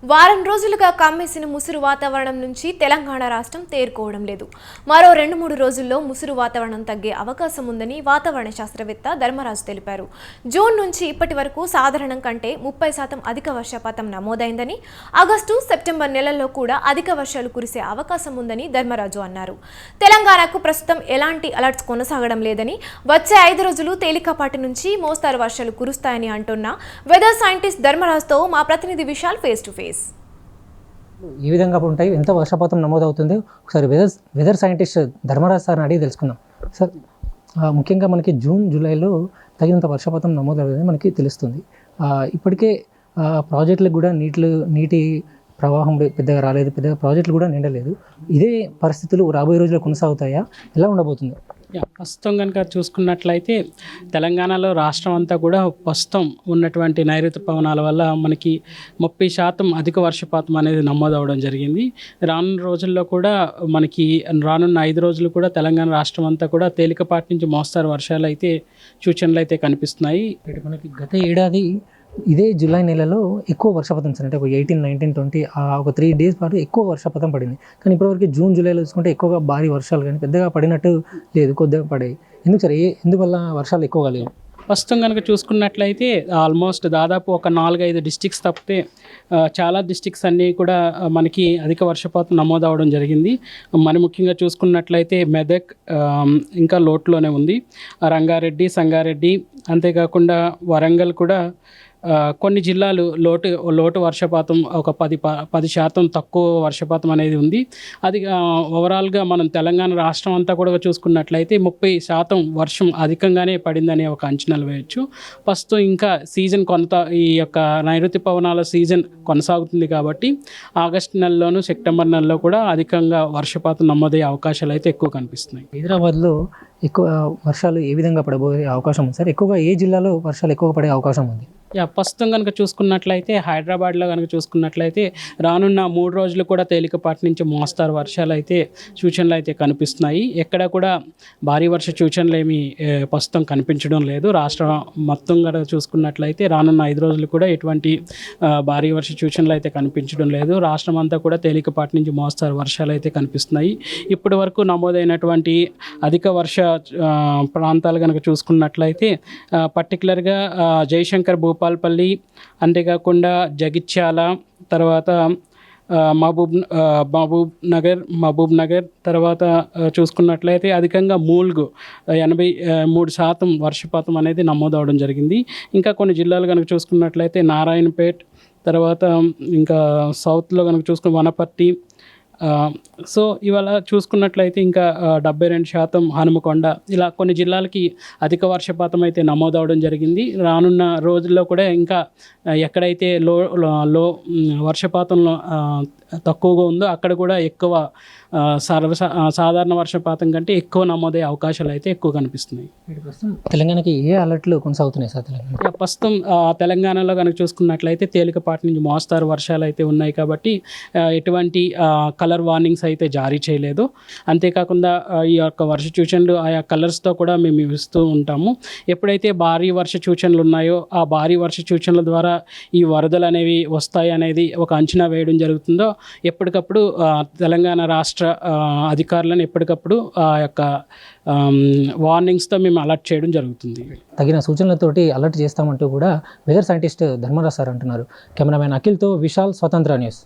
వారం రోజులుగా కమ్మేసిన ముసురు వాతావరణం నుంచి తెలంగాణ రాష్ట్రం తేరుకోవడం లేదు. మరో 2-3 రోజుల్లో ముసురు వాతావరణం తగ్గే అవకాశం ఉందని వాతావరణ శాస్త్రవేత్త ధర్మరాజు తెలిపారు. జూన్ నుంచి ఇప్పటి వరకు సాధారణం కంటే 30% అధిక వర్షపాతం నమోదైందని, ఆగస్టు, సెప్టెంబర్ నెలల్లో కూడా అధిక వర్షాలు కురిసే అవకాశం ఉందని ధర్మరాజు అన్నారు. తెలంగాణకు ప్రస్తుతం ఎలాంటి అలర్ట్స్ కొనసాగడం లేదని, వచ్చే 5 రోజులు తేలికపాటి నుంచి మోస్తారు వర్షాలు కురుస్తాయని అంటున్న వెదర్ సైంటిస్ట్ ధర్మరాజుతో మా ప్రతినిధి విశాల్ ఫేస్ టు ఫేస్. ఏ విధంగా ఉంటాయి, ఎంత వర్షపాతం నమోదవుతుంది, ఒకసారి వెదర్ సైంటిస్ట్ ధర్మరాజ్ సార్ని అడిగి తెలుసుకుందాం. సార్, ముఖ్యంగా మనకి జూన్ జూలైలో తగినంత వర్షపాతం నమోదవుతుందని మనకి తెలుస్తుంది. ఇప్పటికే ప్రాజెక్టులకు కూడా నీటి ప్రవాహం పెద్దగా రాలేదు, పెద్దగా ప్రాజెక్టులు కూడా నిండలేదు. ఇదే పరిస్థితులు రాబోయే రోజుల్లో కొనసాగుతాయా, ఎలా ఉండబోతుంది? ప్రస్తుతం కనుక చూసుకున్నట్లయితే తెలంగాణలో రాష్ట్రం అంతా కూడా ప్రస్తుతం ఉన్నటువంటి నైరుతి పవనాల వల్ల మనకి 30% అధిక వర్షపాతం అనేది నమోదవడం జరిగింది. రానున్న రోజుల్లో కూడా రానున్న 5 రోజులు కూడా తెలంగాణ రాష్ట్రం అంతా కూడా తేలికపాటి నుంచి మోస్తారు వర్షాలు అయితే సూచనలు అయితే కనిపిస్తున్నాయి. మనకి గత ఏడాది ఇదే జూలై నెలలో ఎక్కువ వర్షపాతం సార్, అంటే ఒక 18, 19, 20 ఒక 3 డేస్ పాటు ఎక్కువ వర్షపాతం పడింది. కానీ ఇప్పటివరకు జూన్ జూలైలో చూసుకుంటే ఎక్కువగా భారీ వర్షాలు కానీ పెద్దగా పడినట్టు లేదు, కొద్దిగా పడాయి. ఎందుకు సార్, ఎందువల్ల వర్షాలు ఎక్కువగా లేవు? ప్రస్తుతం కనుక చూసుకున్నట్లయితే ఆల్మోస్ట్ దాదాపు ఒక 4-5 డిస్టిక్స్ తప్పితే చాలా డిస్టిక్స్ అన్నీ కూడా మనకి అధిక వర్షపాతం నమోదవడం జరిగింది. మరి ముఖ్యంగా చూసుకున్నట్లయితే మెదక్ ఇంకా లోటులోనే ఉంది, రంగారెడ్డి, సంగారెడ్డి, అంతేకాకుండా వరంగల్ కూడా కొన్ని జిల్లాలు లోటు వర్షపాతం ఒక 10% తక్కువ వర్షపాతం అనేది ఉంది. అది ఓవరాల్గా మనం తెలంగాణ రాష్ట్రం అంతా కూడా చూసుకున్నట్లయితే 30% వర్షం అధికంగానే పడిందనే ఒక అంచనాలు వేయచ్చు. ప్రస్తుతం ఇంకా సీజన్ ఈ యొక్క నైరుతి పవనాల సీజన్ కొనసాగుతుంది కాబట్టి ఆగస్టు నెలలోను సెప్టెంబర్ నెలలో కూడా అధికంగా వర్షపాతం నమోదయ్యే అవకాశాలు అయితే ఎక్కువ కనిపిస్తున్నాయి. హైదరాబాద్లో ఎక్కువ వర్షాలు ఏ విధంగా పడబోయే అవకాశం ఉంది సార్? ఎక్కువగా ఏ జిల్లాలో వర్షాలు ఎక్కువ పడే అవకాశం ఉంది? ప్రస్తుతం కనుక చూసుకున్నట్లయితే హైదరాబాద్లో కనుక చూసుకున్నట్లయితే రానున్న 3 రోజులు కూడా తేలికపాటి నుంచి మోస్తారు వర్షాలు అయితే సూచనలు అయితే కనిపిస్తున్నాయి. ఎక్కడ కూడా భారీ వర్ష సూచనలు ఏమీ ప్రస్తుతం కనిపించడం లేదు. రాష్ట్రం మొత్తం కనుక చూసుకున్నట్లయితే రానున్న 5 రోజులు కూడా ఎటువంటి భారీ వర్ష సూచనలు అయితే కనిపించడం లేదు. రాష్ట్రం అంతా కూడా తేలికపాటి నుంచి మోస్తారు వర్షాలు అయితే కనిపిస్తున్నాయి. ఇప్పటి వరకు నమోదైనటువంటి అధిక వర్ష ప్రాంతాలు కనుక చూసుకున్నట్లయితే పర్టికులర్గా జయశంకర్ భూపాల్పల్లి, అంతేకాకుండా జగిత్యాల, తర్వాత మహబూబ్ నగర్, తర్వాత చూసుకున్నట్లయితే అధికంగా మూల్గు 83% వర్షపాతం అనేది నమోదవడం జరిగింది. ఇంకా కొన్ని జిల్లాలు కనుక చూసుకున్నట్లయితే నారాయణపేట్, తర్వాత ఇంకా సౌత్లో కనుక చూసుకున్న వనపర్తి, సో ఇవాళ చూసుకున్నట్లయితే ఇంకా 72% హనుమకొండ, ఇలా కొన్ని జిల్లాలకి అధిక వర్షపాతం అయితే నమోదవడం జరిగింది. రానున్న రోజుల్లో కూడా ఇంకా ఎక్కడైతే లో వర్షపాతంలో తక్కువగా ఉందో అక్కడ కూడా ఎక్కువ సాధారణ వర్షపాతం కంటే ఎక్కువ నమోదయ్యే అవకాశాలు అయితే ఎక్కువ కనిపిస్తున్నాయి. తెలంగాణకి ఏ అలర్ట్లు కొనసాగుతున్నాయి సార్? ప్రస్తుతం తెలంగాణలో కనుక చూసుకున్నట్లయితే తేలికపాటి నుంచి మోస్తారు వర్షాలు అయితే ఉన్నాయి కాబట్టి ఎటువంటి కలర్ వార్నింగ్స్ అయితే జారీ చేయలేదు. అంతేకాకుండా ఈ యొక్క వర్ష సూచనలు ఆయా కలర్స్తో కూడా మేము ఇస్తూ ఉంటాము. ఎప్పుడైతే భారీ వర్ష సూచనలు ఉన్నాయో ఆ భారీ వర్ష సూచనల ద్వారా ఈ వరదలు అనేవి వస్తాయి అనేది ఒక అంచనా వేయడం జరుగుతుందో ఎప్పటికప్పుడు తెలంగాణ రాష్ట్ర అధికారులను ఎప్పటికప్పుడు ఆ యొక్క వార్నింగ్స్తో మేము అలర్ట్ చేయడం జరుగుతుంది. తగిన సూచనలతోటి అలర్ట్ చేస్తామంటూ కూడా వెదర్ సైంటిస్ట్ ధర్మరాజ్ సార్ అంటున్నారు. కెమెరామెన్ అఖిల్తో విశాల్, స్వతంత్ర న్యూస్.